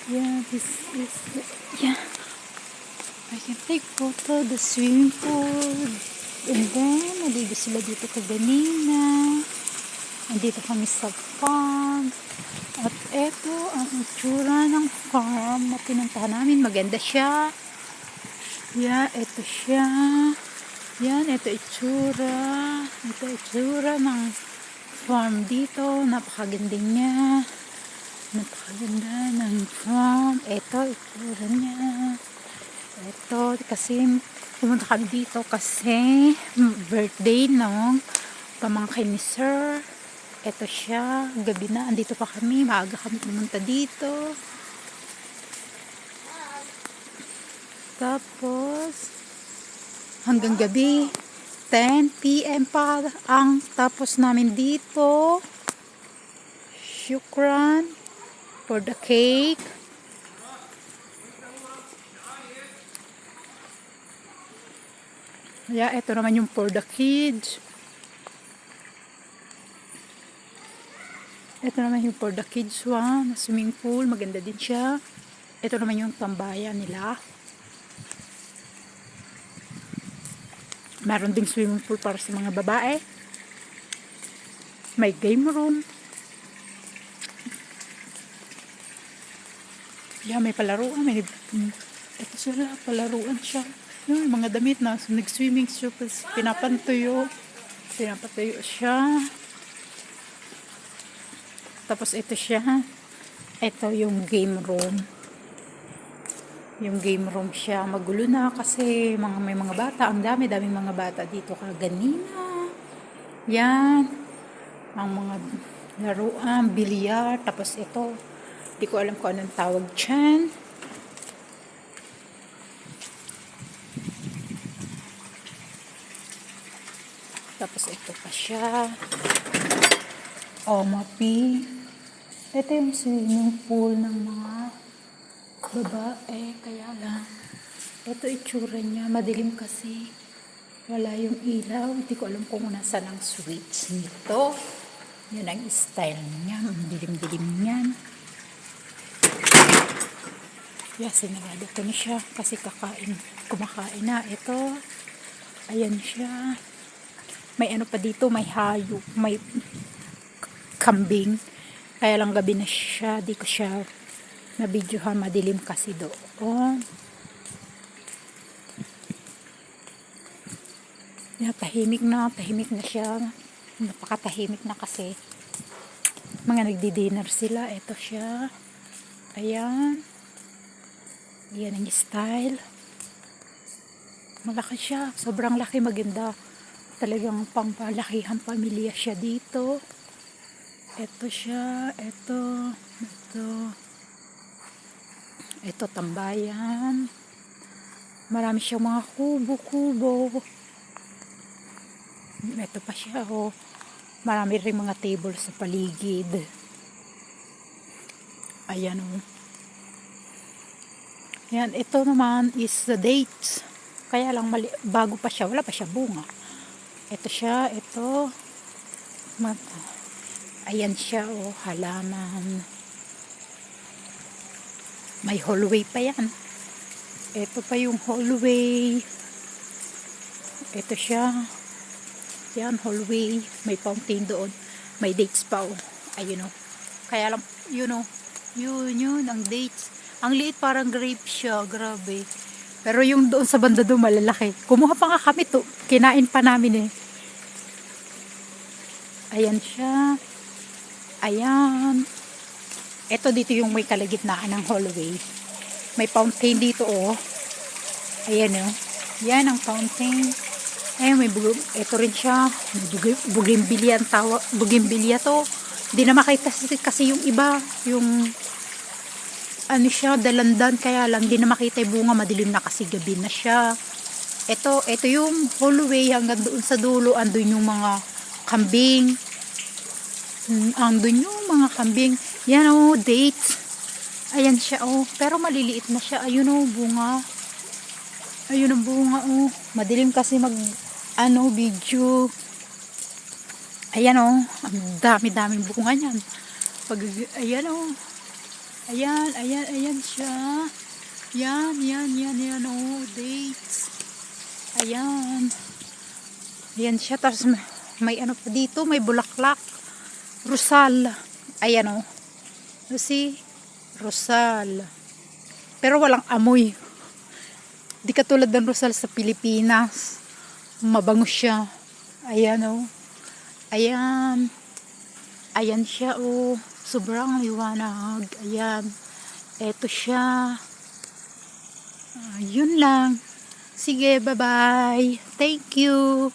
Yeah, this is the, yeah. I can take photo the swimming pool. And then, naligo sila dito kaganina. Nandito kami sa farm. At eto ang itsura ng farm na pinuntahan namin. Maganda siya. Yeah, eto siya. Yan, ito itsura. Ito itsura ng farm dito. Napakaganda niya. Napakaganda ng farm. Ito itsura niya. Ito, kasi pumunta kami dito kasi birthday ng pamangkin ni Sir. Ito siya. Gabi na. Andito pa kami. Maaga kami pumunta dito. Tapos, hanggang gabi 10 PM pa ang tapos namin dito. Shukran for the cake. Yeah, ito naman yung for the kids. Ito naman yung for the kids one, swimming pool, maganda din siya. Ito naman yung tambayan nila. Meron ding swimming pool para sa mga babae. May game room. Yeah, may palaruan. Ito sila, palaruan siya. Yung mga damit na nag-swimming siya. Pinapantuyo. Pinapantuyo siya. Tapos ito siya. Ito yung game room. Yung game room siya. Magulo na kasi may mga bata. Ang daming mga bata dito kaganina. Yan. Ang mga laruan, bilyar. Tapos ito. Hindi ko alam kung anong tawag dyan. Tapos ito pa siya. Omapi. Ito yung swimming pool ng mga babae. Kaya lang, ito itsura niya. Madilim kasi. Wala yung ilaw. Hindi ko alam kung nasaan ang switch nito. Yan ang style niya. Ang dilim-dilim niyan. Yeah, sinarado ko na siya kasi kumakain na. Ito, ayan siya. May ano pa dito, may hayop, may kambing. Kaya lang gabi na siya, di ko siya nabidyohan, madilim kasi doon. Yeah, tahimik na siya. Napakatahimik na kasi. Mga nagdi-dinner sila. Ito siya. Ayan. Yan ang style. Malaki siya. Sobrang laki, maganda. Talagang pangpalakihan pamilya siya dito. Ito siya. Ito tambayan. Marami siyang mga kubo-kubo. Ito pa siya. Oh. Marami rin mga table sa paligid. Ayan oh. Yan, ito naman is the dates. Kaya lang bago pa siya, wala pa siya bunga. Ito siya, ito. Ayan siya, oh, halaman. May hallway pa yan. Ito pa yung hallway. Ito siya. Yan, hallway. May fountain doon. May dates pa, oh. Ayun, oh. Kaya lang, yun, ang dates. Ang liit, parang grape siya. Grabe. Pero yung doon sa banda doon, malalaki. Kumuha pa nga kami to. Kinain pa namin eh. Ayan siya. Ayan. Ito dito yung may kalagitnaan ng hallway. May fountain dito oh. Ayan oh. Yan ang fountain. Ayan may ito rin siya. Bugimbilya ang tawag. Bugimbilya to. Hindi na makita kasi yung iba. Yung ano siya, dalandan, kaya lang di na makita yung bunga, madilim na kasi gabi na siya. Ito yung hallway hanggang doon sa dulo, andun yung mga kambing. Andun yung mga kambing. Yan oh, dates. Ayan siya oh, pero maliliit na siya. Ayun oh, bunga. Ayun ang bunga oh. Madilim kasi video. Ayan oh, ang dami-daming bunga niyan. Ayan oh. Ayan, ayan, ayan siya. Yan, yan, yan, yan, oh, dates. Ayan. Ayan siya, tapos may ano pa dito, may bulaklak. Rosal. Ayan, oh. You see? Rosal. Pero walang amoy. Di katulad ng rosal sa Pilipinas. Mabango siya. Ayan, oh. Ayan. Ayan siya, oh. Sobrang liwanag. Ayan. Eto siya. Yun lang. Sige, bye-bye. Thank you.